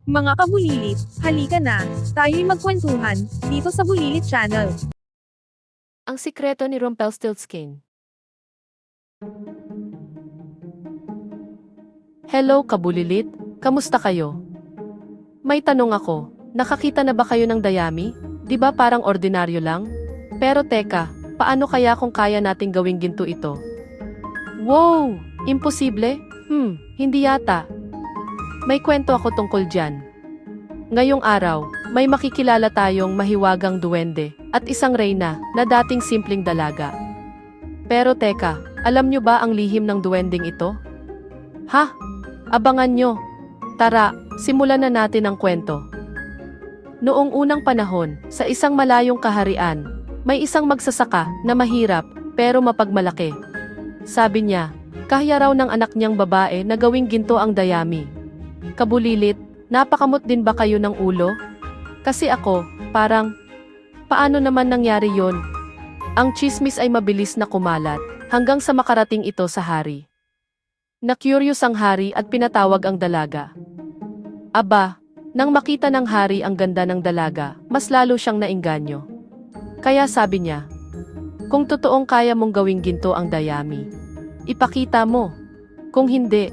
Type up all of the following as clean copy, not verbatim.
Mga kabulilit, halika na, tayo'y magkwentuhan, dito sa Bulilit Channel. Ang sikreto ni Rumpelstiltskin. Hello kabulilit, kamusta kayo? May tanong ako, nakakita na ba kayo ng dayami? Di ba parang ordinaryo lang? Pero teka, paano kaya kung kaya nating gawing ginto ito? Wow! Imposible? Hindi yata. May kwento ako tungkol dyan. Ngayong araw, may makikilala tayong mahiwagang duwende at isang reyna na dating simpleng dalaga. Pero teka, alam nyo ba ang lihim ng duwending ito? Ha? Abangan nyo. Tara, simulan na natin ang kwento. Noong unang panahon, sa isang malayong kaharian, may isang magsasaka na mahirap pero mapagmalaki. Sabi niya, kaya raw ng anak niyang babae na gawing ginto ang dayami. Kabulilit, napakamot din ba kayo ng ulo? Kasi ako, paano naman nangyari yon? Ang tsismis ay mabilis na kumalat, hanggang sa makarating ito sa hari. Na-curious ang hari at pinatawag ang dalaga. Aba, nang makita ng hari ang ganda ng dalaga, mas lalo siyang naengganyo. Kaya sabi niya, kung totoong kaya mong gawing ginto ang dayami, ipakita mo. Kung hindi,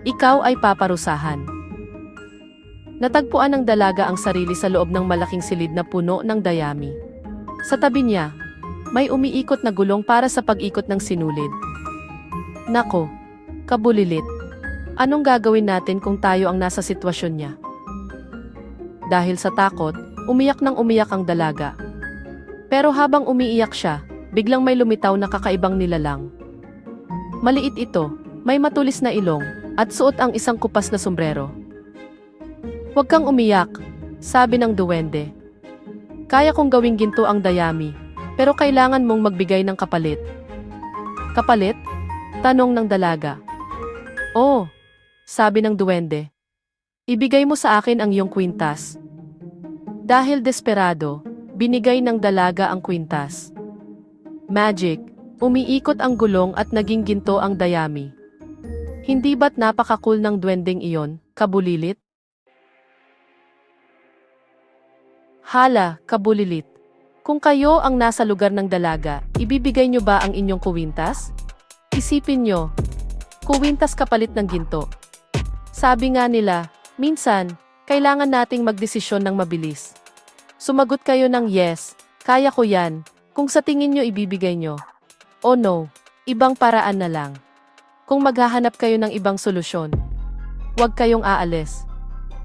ikaw ay paparusahan. Natagpuan ng dalaga ang sarili sa loob ng malaking silid na puno ng dayami. Sa tabi niya, may umiikot na gulong para sa pag-ikot ng sinulid. Nako, kabulilit, anong gagawin natin kung tayo ang nasa sitwasyon niya? Dahil sa takot, umiyak ang dalaga. Pero habang umiiyak siya, biglang may lumitaw na kakaibang nilalang. Maliit ito, may matulis na ilong, at suot ang isang kupas na sombrero. Huwag kang umiyak, sabi ng duwende. Kaya kong gawing ginto ang dayami, pero kailangan mong magbigay ng kapalit. Kapalit? Tanong ng dalaga. Oh, sabi ng duwende. Ibigay mo sa akin ang iyong kwintas. Dahil desperado, binigay ng dalaga ang kwintas. Magic, umiikot ang gulong at naging ginto ang dayami. Hindi ba't napaka-cool ng duwendeng iyon, kabulilit? Hala, kabulilit. Kung kayo ang nasa lugar ng dalaga, ibibigay nyo ba ang inyong kuwintas? Isipin nyo, kuwintas kapalit ng ginto. Sabi nga nila, minsan, kailangan nating magdesisyon ng mabilis. Sumagot kayo ng yes, kaya ko yan, kung sa tingin nyo ibibigay nyo. O no, ibang paraan na lang. Kung maghahanap kayo ng ibang solusyon, huwag kayong aalis.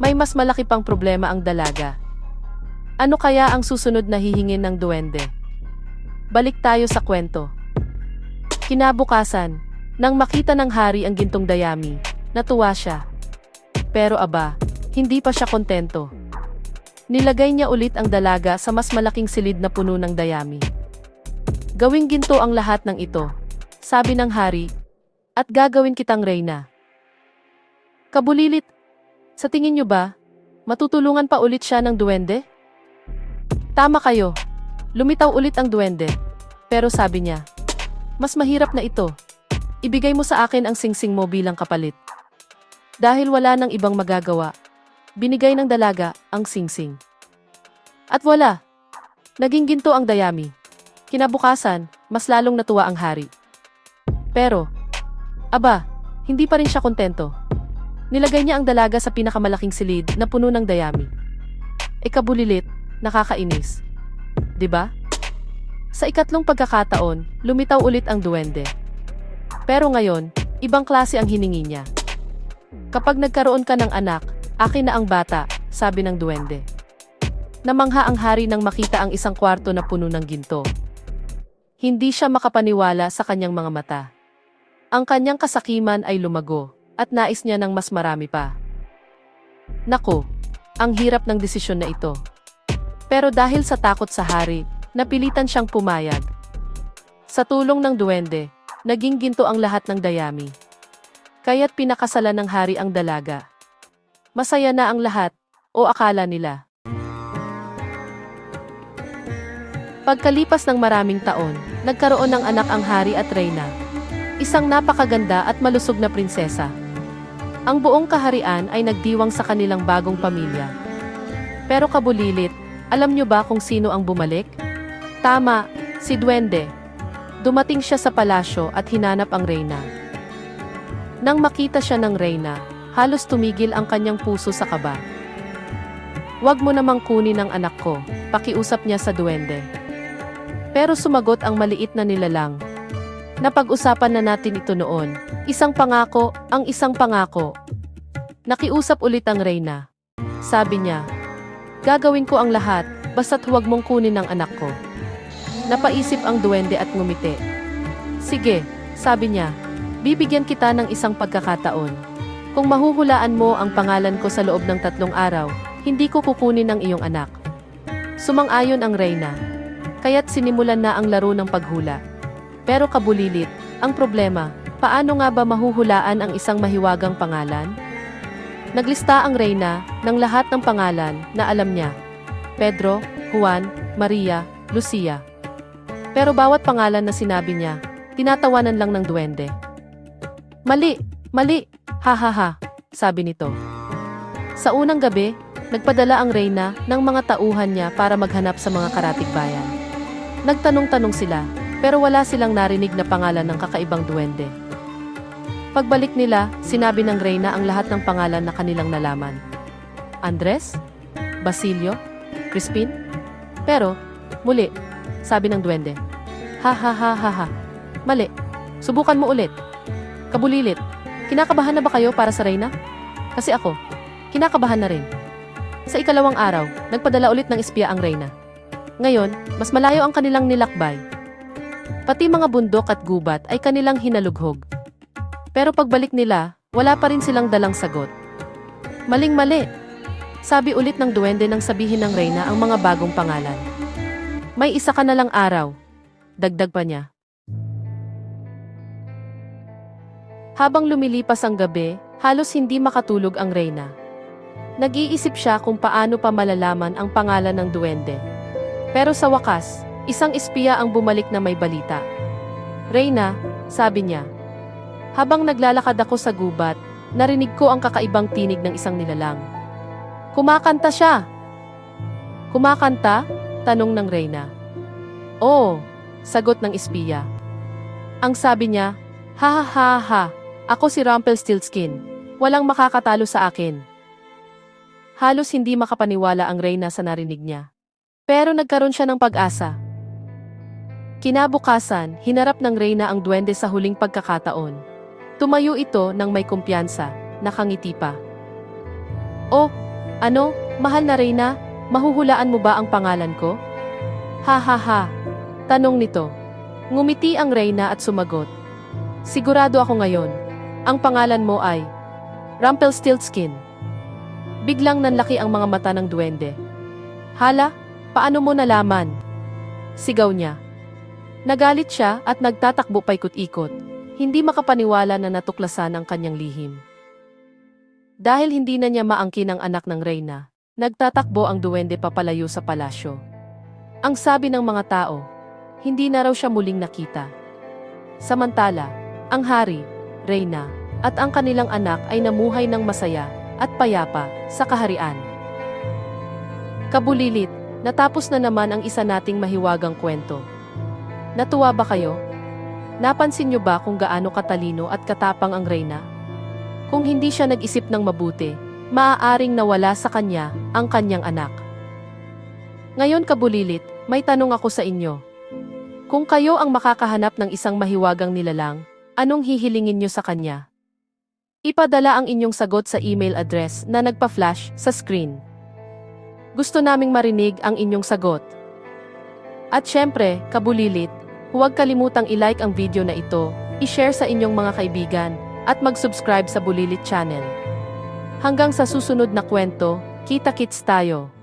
May mas malaki pang problema ang dalaga. Ano kaya ang susunod na hihingin ng duwende? Balik tayo sa kwento. Kinabukasan, nang makita ng hari ang gintong dayami, natuwa siya. Pero aba, hindi pa siya kontento. Nilagay niya ulit ang dalaga sa mas malaking silid na puno ng dayami. Gawing ginto ang lahat ng ito, sabi ng hari, at gagawin kitang reyna. Kabulilit, sa tingin niyo ba, matutulungan pa ulit siya ng duwende? Tama kayo, lumitaw ulit ang duwende. Pero sabi niya, mas mahirap na ito. Ibigay mo sa akin ang singsing mo bilang kapalit. Dahil wala nang ibang magagawa, binigay ng dalaga ang singsing. At wala, naging ginto ang dayami. Kinabukasan, mas lalong natuwa ang hari. Pero, aba, hindi pa rin siya kontento. Nilagay niya ang dalaga sa pinakamalaking silid na puno ng dayami. Kabulilit, nakakainis. 'Di ba? Sa ikatlong pagkakataon, lumitaw ulit ang duwende. Pero ngayon, ibang klase ang hiningi niya. Kapag nagkaroon ka ng anak, akin na ang bata, sabi ng duwende. Namangha ang hari nang makita ang isang kwarto na puno ng ginto. Hindi siya makapaniwala sa kanyang mga mata. Ang kanyang kasakiman ay lumago, at nais niya ng mas marami pa. Naku, ang hirap ng desisyon na ito. Pero dahil sa takot sa hari, napilitan siyang pumayag. Sa tulong ng duwende, naging ginto ang lahat ng dayami. Kaya't pinakasalan ng hari ang dalaga. Masaya na ang lahat, o akala nila. Pagkalipas ng maraming taon, nagkaroon ng anak ang hari at reyna. Isang napakaganda at malusog na prinsesa. Ang buong kaharian ay nagdiwang sa kanilang bagong pamilya. Pero kabulilit, alam nyo ba kung sino ang bumalik? Tama, si Duwende. Dumating siya sa palasyo at hinanap ang reyna. Nang makita siya ng reyna, halos tumigil ang kanyang puso sa kaba. "Huwag mo namang kunin ang anak ko," pakiusap niya sa duwende. Pero sumagot ang maliit na nilalang. "Napag-usapan na natin ito noon. Isang pangako, ang isang pangako." Nakiusap ulit ang reyna. Sabi niya, "Gagawin ko ang lahat, basta't huwag mong kunin ang anak ko." Napaisip ang duwende at ngumiti. "Sige," sabi niya, "bibigyan kita ng isang pagkakataon. Kung mahuhulaan mo ang pangalan ko sa loob ng 3 araw, hindi ko kukunin ang iyong anak." Sumang-ayon ang reyna. Kaya't sinimulan na ang laro ng paghula. Pero kabulilit, ang problema, paano nga ba mahuhulaan ang isang mahiwagang pangalan? Naglista ang reyna ng lahat ng pangalan na alam niya. Pedro, Juan, Maria, Lucia. Pero bawat pangalan na sinabi niya, tinatawanan lang ng duwende. "Mali! Mali! Ha ha ha!" sabi nito. Sa unang gabi, nagpadala ang reyna ng mga tauhan niya para maghanap sa mga karatig bayan. Nagtanong-tanong sila, pero wala silang narinig na pangalan ng kakaibang duwende. Pagbalik nila, sinabi ng reyna ang lahat ng pangalan na kanilang nalaman. Andres? Basilio? Crispin? Pero, muli, sabi ng duwende. "Ha ha ha ha ha. Mali. Subukan mo ulit." Kabulilit, kinakabahan na ba kayo para sa reyna? Kasi ako, kinakabahan na rin. Sa ikalawang araw, nagpadala ulit ng espiya ang reyna. Ngayon, mas malayo ang kanilang nilakbay. Pati mga bundok at gubat ay kanilang hinalughog. Pero pagbalik nila, wala pa rin silang dalang sagot. "Maling-mali," sabi ulit ng duwende nang sabihin ng reyna ang mga bagong pangalan. "May isa ka na lang araw," dagdag pa niya. Habang lumilipas ang gabi, halos hindi makatulog ang reyna. Nag-iisip siya kung paano pa malalaman ang pangalan ng duwende. Pero sa wakas, isang espiya ang bumalik na may balita. "Reyna," sabi niya, "habang naglalakad ako sa gubat, narinig ko ang kakaibang tinig ng isang nilalang. Kumakanta siya!" "Kumakanta?" tanong ng reyna. "Oo," sagot ng espiya. Ang sabi niya, "Ha ha ha ha, ako si Rumpelstiltskin. Walang makakatalo sa akin." Halos hindi makapaniwala ang reyna sa narinig niya. Pero nagkaroon siya ng pag-asa. Kinabukasan, hinarap ng reyna ang duwende sa huling pagkakataon. Tumayo ito ng may kumpiyansa, nakangiti pa. "Oh, ano, mahal na reyna, mahuhulaan mo ba ang pangalan ko?" "Ha ha ha," tanong nito. Ngumiti ang reyna at sumagot. "Sigurado ako ngayon. Ang pangalan mo ay Rumpelstiltskin." Biglang nanlaki ang mga mata ng duwende. "Hala, paano mo nalaman?" sigaw niya. Nagalit siya at nagtatakbo paikot-ikot. Hindi makapaniwala na natuklasan ang kanyang lihim. Dahil hindi na niya maangkin ang anak ng reyna, nagtatakbo ang duwende papalayo sa palasyo. Ang sabi ng mga tao, hindi na raw siya muling nakita. Samantala, ang hari, reyna, at ang kanilang anak ay namuhay ng masaya at payapa sa kaharian. Kabulilit, natapos na naman ang isa nating mahiwagang kwento. Natuwa ba kayo? Napansin niyo ba kung gaano katalino at katapang ang reyna? Kung hindi siya nag-isip ng mabuti, maaaring nawala sa kanya ang kanyang anak. Ngayon kabulilit, may tanong ako sa inyo. Kung kayo ang makakahanap ng isang mahiwagang nilalang, anong hihilingin niyo sa kanya? Ipadala ang inyong sagot sa email address na nagpa-flash sa screen. Gusto naming marinig ang inyong sagot. At syempre, kabulilit, huwag kalimutang i-like ang video na ito, i-share sa inyong mga kaibigan, at mag-subscribe sa Bulilit Channel. Hanggang sa susunod na kwento, kita-kits tayo!